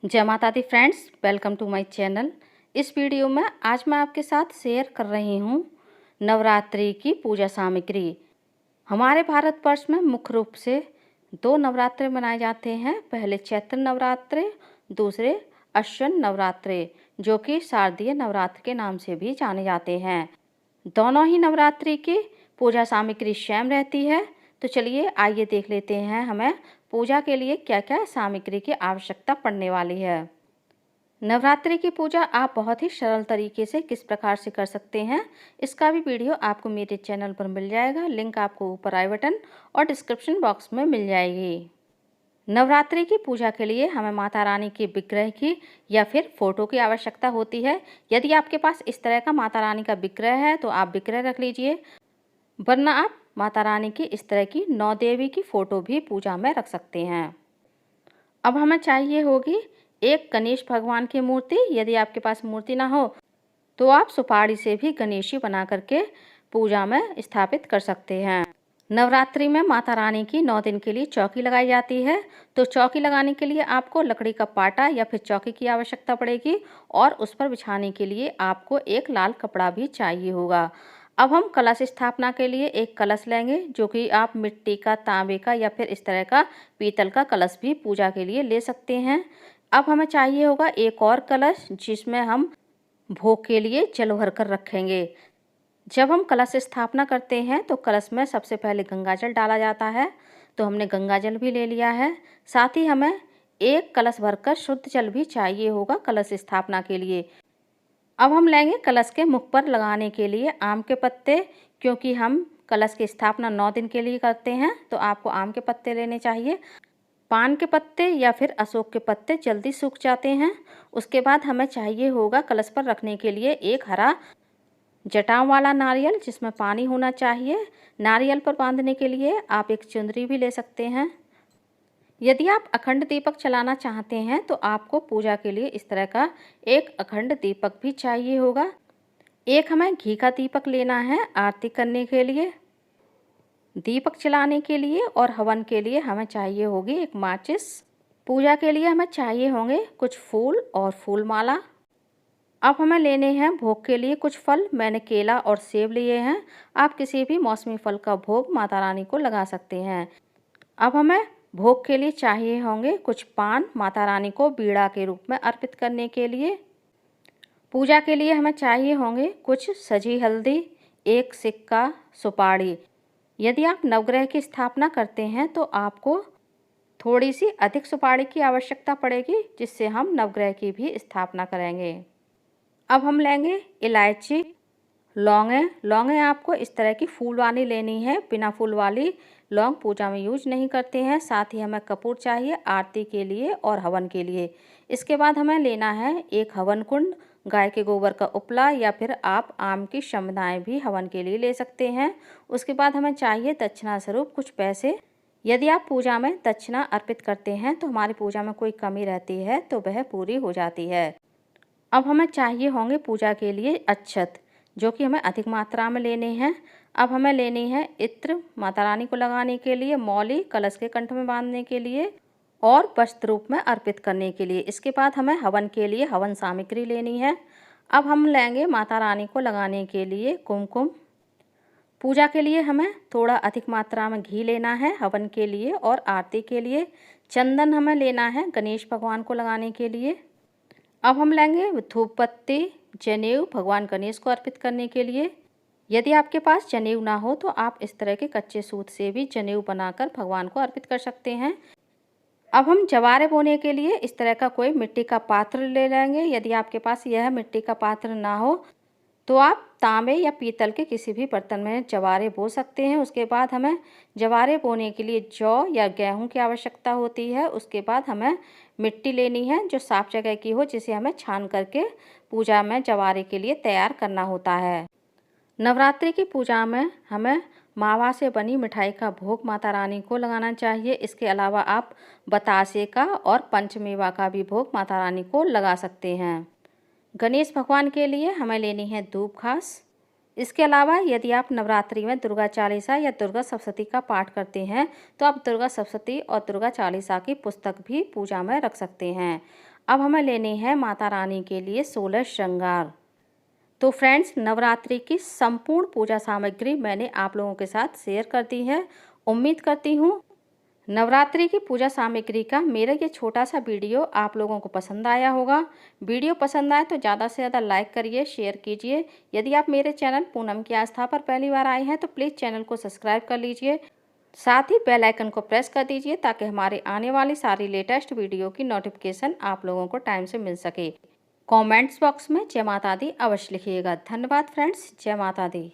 जय माता दी friends, welcome to my channel. इस वीडियो में आज मैं आपके साथ शेयर कर रही हूँ नवरात्रि की पूजा सामग्री। हमारे भारतवर्ष में मुख्य रूप से दो नवरात्रे मनाए जाते हैं। पहले चैत्र नवरात्रे, दूसरे अश्विन नवरात्रे, जो कि शारदीय नवरात्र के नाम से भी जाने जाते हैं। दोनों ही नवरात्रि की पूजा सामग्री सेम रहती है। तो चलिए आइए देख लेते हैं हमें पूजा के लिए क्या क्या सामग्री की आवश्यकता पड़ने वाली है। नवरात्रि की पूजा आप बहुत ही सरल तरीके से किस प्रकार से कर सकते हैं, इसका भी वीडियो आपको मेरे चैनल पर मिल जाएगा। लिंक आपको ऊपर आई बटन और डिस्क्रिप्शन बॉक्स में मिल जाएगी। नवरात्रि की पूजा के लिए हमें माता रानी के विग्रह की या फिर फोटो की आवश्यकता होती है। यदि आपके पास इस तरह का माता रानी का विग्रह है तो आप विग्रह रख लीजिए, वरना आप माता रानी की इस तरह की 9 देवी की फ़ोटो भी पूजा में रख सकते हैं। अब हमें चाहिए होगी एक गणेश भगवान की मूर्ति। यदि आपके पास मूर्ति ना हो तो आप सुपारी से भी गणेश जी बना करके पूजा में स्थापित कर सकते हैं। नवरात्रि में माता रानी की 9 दिन के लिए चौकी लगाई जाती है। तो चौकी लगाने के लिए आपको लकड़ी का पाटा या फिर चौकी की आवश्यकता पड़ेगी और उस पर बिछाने के लिए आपको एक लाल कपड़ा भी चाहिए होगा। अब हम कलश स्थापना के लिए एक कलश लेंगे, जो कि आप मिट्टी का, तांबे का या फिर इस तरह का पीतल का कलश भी पूजा के लिए ले सकते हैं। अब हमें चाहिए होगा एक और कलश, जिसमें हम भोग के लिए जल भर कर रखेंगे। जब हम कलश स्थापना करते हैं तो कलश में सबसे पहले गंगा जल डाला जाता है। तो हमने गंगा जल भी ले लिया है। साथ ही हमें एक कलश भरकर शुद्ध जल भी चाहिए होगा कलश स्थापना के लिए। अब हम लेंगे कलश के मुख पर लगाने के लिए आम के पत्ते, क्योंकि हम कलश की स्थापना 9 दिन के लिए करते हैं तो आपको आम के पत्ते लेने चाहिए। पान के पत्ते या फिर अशोक के पत्ते जल्दी सूख जाते हैं। उसके बाद हमें चाहिए होगा कलश पर रखने के लिए एक हरा जटाओं वाला नारियल, जिसमें पानी होना चाहिए। नारियल पर बांधने के लिए आप एक चुंदरी भी ले सकते हैं। यदि आप अखंड दीपक चलाना चाहते हैं तो आपको पूजा के लिए इस तरह का एक अखंड दीपक भी चाहिए होगा। एक हमें घी का दीपक लेना है आरती करने के लिए। दीपक जलाने के लिए और हवन के लिए हमें चाहिए होगी एक माचिस। पूजा के लिए हमें चाहिए होंगे कुछ फूल और फूल माला। अब हमें लेने हैं भोग के लिए कुछ फल। मैंने केला और सेब लिए हैं। आप किसी भी मौसमी फल का भोग माता रानी को लगा सकते हैं। अब हमें भोग के लिए चाहिए होंगे कुछ पान, माता रानी को बीड़ा के रूप में अर्पित करने के लिए। पूजा के लिए हमें चाहिए होंगे कुछ सजी हल्दी, एक सिक्का, सुपारी। यदि आप नवग्रह की स्थापना करते हैं तो आपको थोड़ी सी अधिक सुपारी की आवश्यकता पड़ेगी, जिससे हम नवग्रह की भी स्थापना करेंगे। अब हम लेंगे इलायची, लौंगें। लौंगें आपको इस तरह की फूल वाली लेनी है, बिना फूल वाली लौंग पूजा में यूज नहीं करते हैं। साथ ही हमें कपूर चाहिए आरती के लिए और हवन के लिए। इसके बाद हमें लेना है एक हवन कुंड, गाय के गोबर का उपला या फिर आप आम की शमधाएँ भी हवन के लिए ले सकते हैं। उसके बाद हमें चाहिए दक्षिणा स्वरूप कुछ पैसे। यदि आप पूजा में दक्षिणा अर्पित करते हैं तो हमारी पूजा में कोई कमी रहती है तो वह पूरी हो जाती है। अब हमें चाहिए होंगे पूजा के लिए अक्षत, जो कि हमें अधिक मात्रा में लेने हैं। अब हमें लेनी है इत्र, माता रानी को लगाने के लिए, मौली कलश के कंठ में बांधने के लिए और वस्त्र रूप में अर्पित करने के लिए। इसके बाद हमें हवन के लिए हवन सामग्री लेनी है। अब हम लेंगे माता रानी को लगाने के लिए कुमकुम। पूजा के लिए हमें थोड़ा अधिक मात्रा में घी लेना है हवन के लिए और आरती के लिए। चंदन हमें लेना है गणेश भगवान को लगाने के लिए। अब हम लेंगे धूप बत्ती, जनेऊ भगवान गणेश को अर्पित करने के लिए। यदि आपके पास जनेऊ ना हो तो आप इस तरह के कच्चे सूत से भी जनेऊ बनाकर भगवान को अर्पित कर सकते हैं। अब हम जवारे बोने के लिए इस तरह का कोई मिट्टी का पात्र ले लेंगे। यदि आपके पास यह मिट्टी का पात्र ना हो तो आप तांबे या पीतल के किसी भी बर्तन में जवारे बो सकते हैं। उसके बाद हमें जवारे बोने के लिए जौ या गेहूं की आवश्यकता होती है। उसके बाद हमें मिट्टी लेनी है जो साफ जगह की हो, जिसे हमें छान करके पूजा में जवारे के लिए तैयार करना होता है। नवरात्रि की पूजा में हमें मावा से बनी मिठाई का भोग माता रानी को लगाना चाहिए। इसके अलावा आप बतासे का और पंचमेवा का भी भोग माता रानी को लगा सकते हैं। गणेश भगवान के लिए हमें लेनी है धूप घास। इसके अलावा यदि आप नवरात्रि में दुर्गा चालीसा या दुर्गा सप्तशती का पाठ करते हैं तो आप दुर्गा सप्तशती और दुर्गा चालीसा की पुस्तक भी पूजा में रख सकते हैं। अब हमें लेनी है माता रानी के लिए 16 श्रृंगार। तो फ्रेंड्स, नवरात्रि की संपूर्ण पूजा सामग्री मैंने आप लोगों के साथ शेयर कर दी है। उम्मीद करती हूँ नवरात्रि की पूजा सामग्री का मेरा ये छोटा सा वीडियो आप लोगों को पसंद आया होगा। वीडियो पसंद आए तो ज़्यादा से ज़्यादा लाइक करिए, शेयर कीजिए। यदि आप मेरे चैनल पूनम की आस्था पर पहली बार आए हैं तो प्लीज़ चैनल को सब्सक्राइब कर लीजिए। साथ ही बेल आइकन को प्रेस कर दीजिए ताकि हमारे आने वाली सारी लेटेस्ट वीडियो की नोटिफिकेशन आप लोगों को टाइम से मिल सके। कमेंट्स बॉक्स में जय माता दी अवश्य लिखिएगा। धन्यवाद फ्रेंड्स, जय माता दी।